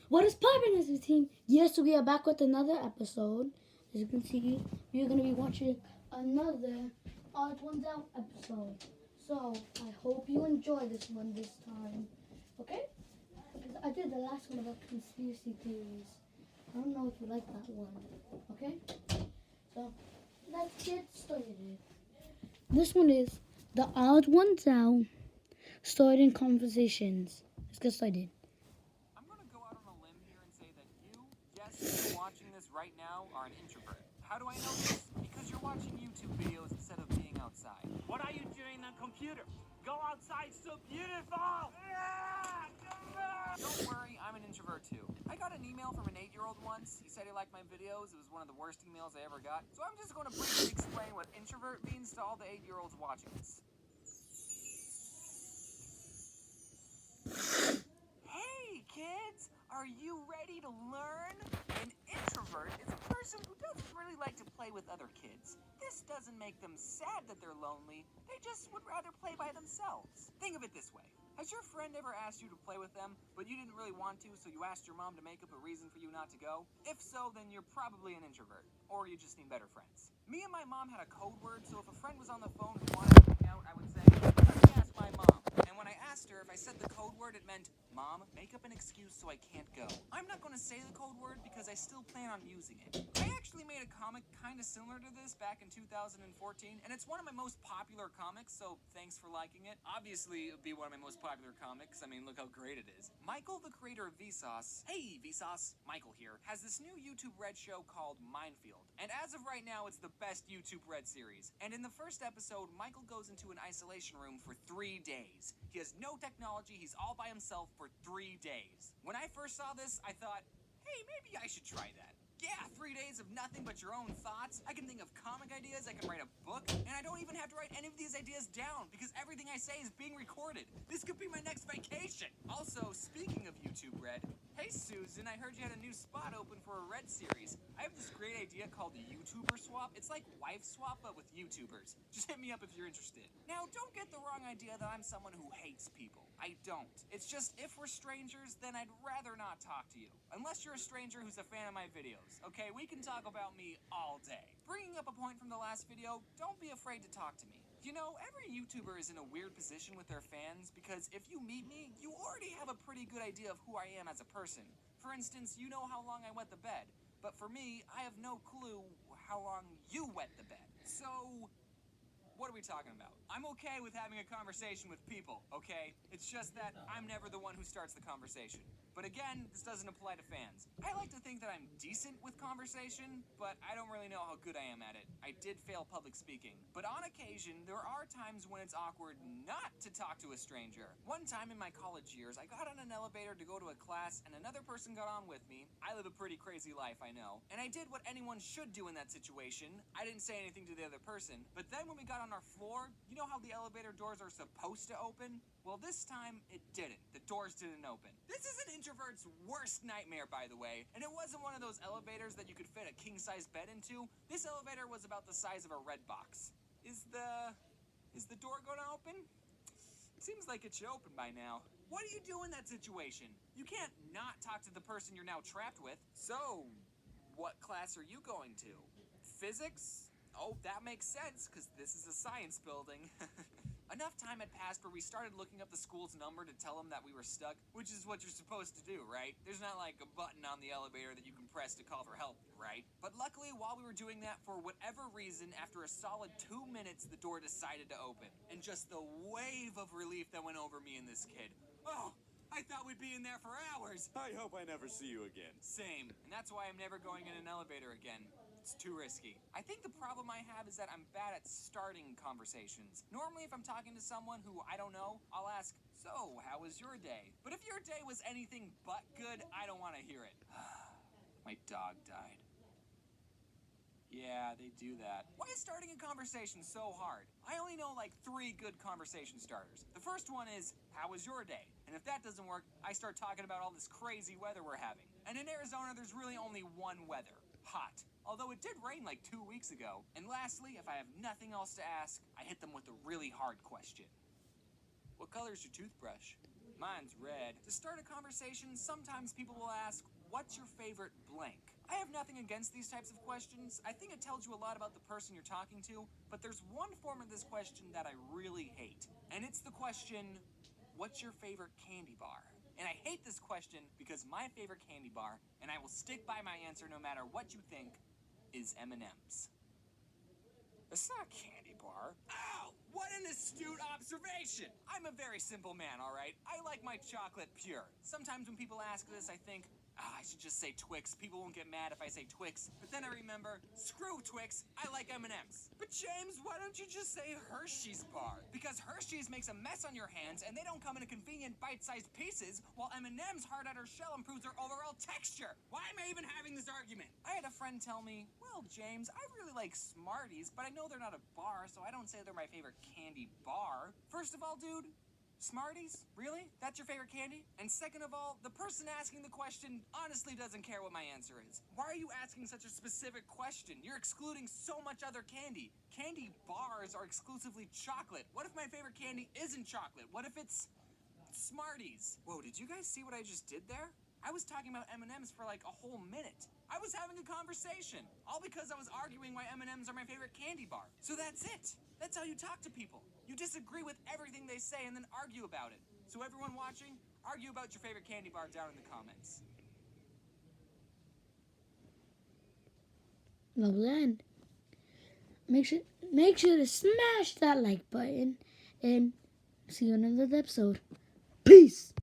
What is poppin', as a team? Yes, we are back with another episode. As you can see, we are going to be watching another odds1out episode. So, I hope you enjoy this one this time. Okay? Because I did the last one about conspiracy theories. I don't know if you like that one. Okay? So, let's get started. This one is the odds1out starting conversations. Let's get started. I'm going to go out on a limb here and say that you, yes, you're watching this right now, are an introvert. How do I know this? Because you're watching YouTube videos instead of being outside. What are you doing on computer? Go outside, so beautiful! Don't worry, I'm an introvert too. I got an email from an 8-year-old once. He said he liked my videos. It was one of the worst emails I ever got. So I'm just going to briefly explain what introvert means to all the 8-year-olds watching this. Hey kids, are you ready to learn? An introvert is a person who doesn't really like to play with other kids. This doesn't make them sad that they're lonely. They just would rather play by themselves. Think of it this way. Has your friend ever asked you to play with them, but you didn't really want to, so you asked your mom to make up a reason for you not to go? If so, then you're probably an introvert, or you just need better friends. Me and my mom had a code word, so if a friend was on the phone who wanted to hang out, I would say, let me ask my mom. And when I asked her, if I said the code word, it meant, Mom, make up an excuse so I can't go. I'm not going to say the code word because I still plan on using it. I actually made a comic kind of similar to this back in 2014, and it's one of my most popular comics, so thanks for liking it. Obviously, it would be one of my most popular comics. I mean, look how great it is. Michael, the creator of Vsauce, hey Vsauce, Michael here, has this new YouTube Red show called Minefield. And as of right now, it's the best YouTube Red series. And in the first episode, Michael goes into an isolation room for 3 days. He has no technology, he's all by himself for 3 days. When I first saw this, I thought, hey, maybe I should try that. Yeah, 3 days of nothing but your own thoughts. I can think of comic ideas, I can write a book, and I don't even have to write any of these ideas down because everything I say is being recorded. This could be my next vacation. Also, speaking of YouTube Red, hey Susan, I heard you had a new spot open for a Red series. I have this great idea called the YouTuber Swap. It's like Wife Swap, but with YouTubers. Just hit me up if you're interested. Now, don't get the wrong idea that I'm someone who hates people. I don't. It's just if we're strangers, then I'd rather not talk to you. Unless you're a stranger who's a fan of my videos. Okay, we can talk about me all day. Bringing up a point from the last video, don't be afraid to talk to me. You know, every YouTuber is in a weird position with their fans because if you meet me, you already have a pretty good idea of who I am as a person. For instance, you know how long I wet the bed. But for me, I have no clue how long you wet the bed. So, what are we talking about? I'm okay with having a conversation with people, okay? It's just that I'm never the one who starts the conversation. But again, this doesn't apply to fans. I like to think that I'm decent with conversation, but I don't really know how good I am at it. I did fail public speaking. But on occasion, there are times when it's awkward not to talk to a stranger. One time in my college years, I got on an elevator to go to a class, and another person got on with me. I live a pretty crazy life, I know. And I did what anyone should do in that situation. I didn't say anything to the other person. But then when we got on our floor, you know how the elevator doors are supposed to open? Well, this time, it didn't. The doors didn't open. This is an introvert's worst nightmare, by the way. And it wasn't one of those elevators that you could fit a king-size bed into. This elevator was about the size of a red box. Is the door gonna open? Seems like it should open by now. What do you do in that situation? You can't not talk to the person you're now trapped with. So, what class are you going to? Physics? Oh, that makes sense, because this is a science building. Enough time had passed where we started looking up the school's number to tell them that we were stuck, which is what you're supposed to do, right? There's not like a button on the elevator that you can press to call for help, right? But luckily, while we were doing that, for whatever reason, after a solid 2 minutes, the door decided to open. And just the wave of relief that went over me and this kid. Oh, I thought we'd be in there for hours. I hope I never see you again. Same. And that's why I'm never going in an elevator again. It's too risky. I think the problem I have is that I'm bad at starting conversations. Normally, if I'm talking to someone who I don't know, I'll ask, so, how was your day? But if your day was anything but good, I don't want to hear it. My dog died. Yeah, they do that. Why is starting a conversation so hard? I only know like 3 good conversation starters. The first one is, how was your day? And if that doesn't work, I start talking about all this crazy weather we're having. And in Arizona, there's really only one weather. Hot. Although it did rain like 2 weeks ago. And lastly, if I have nothing else to ask, I hit them with a really hard question. What color is your toothbrush? Mine's red. To start a conversation, sometimes people will ask, what's your favorite blank? I have nothing against these types of questions. I think it tells you a lot about the person you're talking to, but there's one form of this question that I really hate. And it's the question, what's your favorite candy bar? And I hate this question because my favorite candy bar, and I will stick by my answer no matter what you think, is M&M's. It's not a candy bar. Ow! What an astute observation! I'm a very simple man, all right? I like my chocolate pure. Sometimes when people ask this, I think, I should just say Twix. People won't get mad if I say Twix. But then I remember, screw Twix, I like M&M's. But James, why don't you just say Hershey's bar? Because Hershey's makes a mess on your hands, and they don't come in convenient bite-sized pieces, while M&M's hard outer shell improves their overall texture. Why am I even having this argument? I had a friend tell me, well, James, I really like Smarties, but I know they're not a bar, so I don't say they're my favorite candy bar. First of all, dude, Smarties? Really? That's your favorite candy? And second of all, the person asking the question honestly doesn't care what my answer is. Why are you asking such a specific question? You're excluding so much other candy. Candy bars are exclusively chocolate. What if my favorite candy isn't chocolate? What if it's Smarties? Whoa, did you guys see what I just did there? I was talking about M&M's for like a whole minute. I was having a conversation, all because I was arguing why M&M's are my favorite candy bar. So that's it. That's how you talk to people. You disagree with everything they say and then argue about it. So everyone watching, argue about your favorite candy bar down in the comments. Lovely end. Make sure to smash that like button and see you in another episode. Peace.